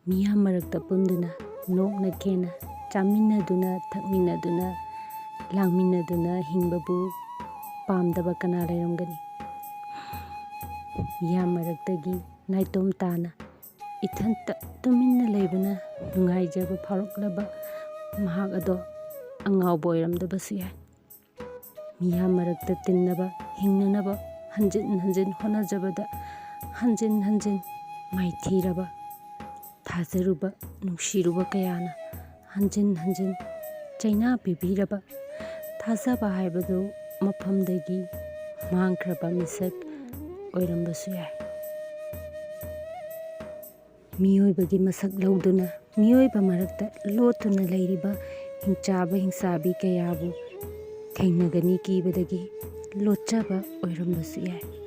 ꯃꯤꯌꯥꯝ ꯃꯔꯛꯇ ꯄꯨꯟꯗꯨꯅ ꯅꯣꯛꯅ ꯈꯦꯅ ꯆꯥꯃꯤꯟꯅꯗꯨꯅ ꯊꯛꯃꯤꯟꯅꯗꯨꯅ ꯂꯥꯡꯃꯤꯟꯅꯗꯨꯅ ꯍꯤꯡꯕꯕꯨ ꯄꯥꯝꯗꯕ ꯀꯅꯥ ꯂꯩꯔꯝꯒꯅꯤ? ꯃꯤꯌꯥꯝ ꯃꯔꯛꯇꯒꯤ ꯅꯥꯏꯇꯣꯝ ꯇꯥꯅ ꯏꯊꯟꯇ ꯇꯨꯃꯤꯟꯅ ꯂꯩꯕꯅ ꯅꯨꯡꯉꯥꯏꯖꯕ ꯐꯥꯎꯔꯛꯂꯕ ꯃꯍꯥꯛ ꯑꯗꯣ ꯑꯉꯥꯎꯕ ꯑꯣꯏꯔꯝꯗꯕꯁꯨ ꯌꯥꯏ꯫ ꯃꯤꯌꯥꯝ ꯃꯔꯛꯇ ꯇꯤꯟꯅꯕ ꯍꯤꯡꯅꯅꯕ ꯍꯟꯖꯤꯟ ꯍꯟꯖꯤꯟ ꯍꯣꯠꯅꯖꯕꯗ ꯍꯟꯖꯤꯟ ꯍꯟꯖꯤن ꯃꯥꯏꯊꯤꯔꯕ ꯊꯥꯖꯔꯨꯕ ꯅꯨꯡꯁꯤꯔꯨꯕ ꯀꯌꯥꯅ ꯍꯟꯖꯤꯟ ꯍꯟꯖꯤൻ ꯆꯩꯅꯥ ꯄꯤꯕꯤꯔꯕ ꯊꯥꯖꯕ ꯍꯥꯏꯕꯗꯨ ꯃꯐꯝꯗꯒꯤ ꯃꯥꯡꯈ꯭ꯔꯕ ꯃꯤꯁꯛ ꯑꯣꯏꯔꯝꯕꯁꯨ ꯌꯥꯏ꯫ ꯃꯤꯑꯣꯏꯕꯒꯤ ꯃꯁꯛ ꯂꯧꯗꯨꯅ ꯃꯤꯑꯣꯏꯕ ꯃꯔꯛꯇ ꯂꯣꯠꯇꯨꯅ ꯂꯩꯔꯤꯕ ꯍꯤꯡꯆꯥꯕ ꯍꯤꯡꯆꯥꯕꯤ ꯀꯌꯥꯕꯨ ꯊꯦꯡꯅꯒꯅꯤ ꯀꯤꯕꯗꯒꯤ ꯂꯣꯠꯆꯕ ꯑꯣꯏꯔꯝꯕꯁꯨ ꯌꯥꯏ꯫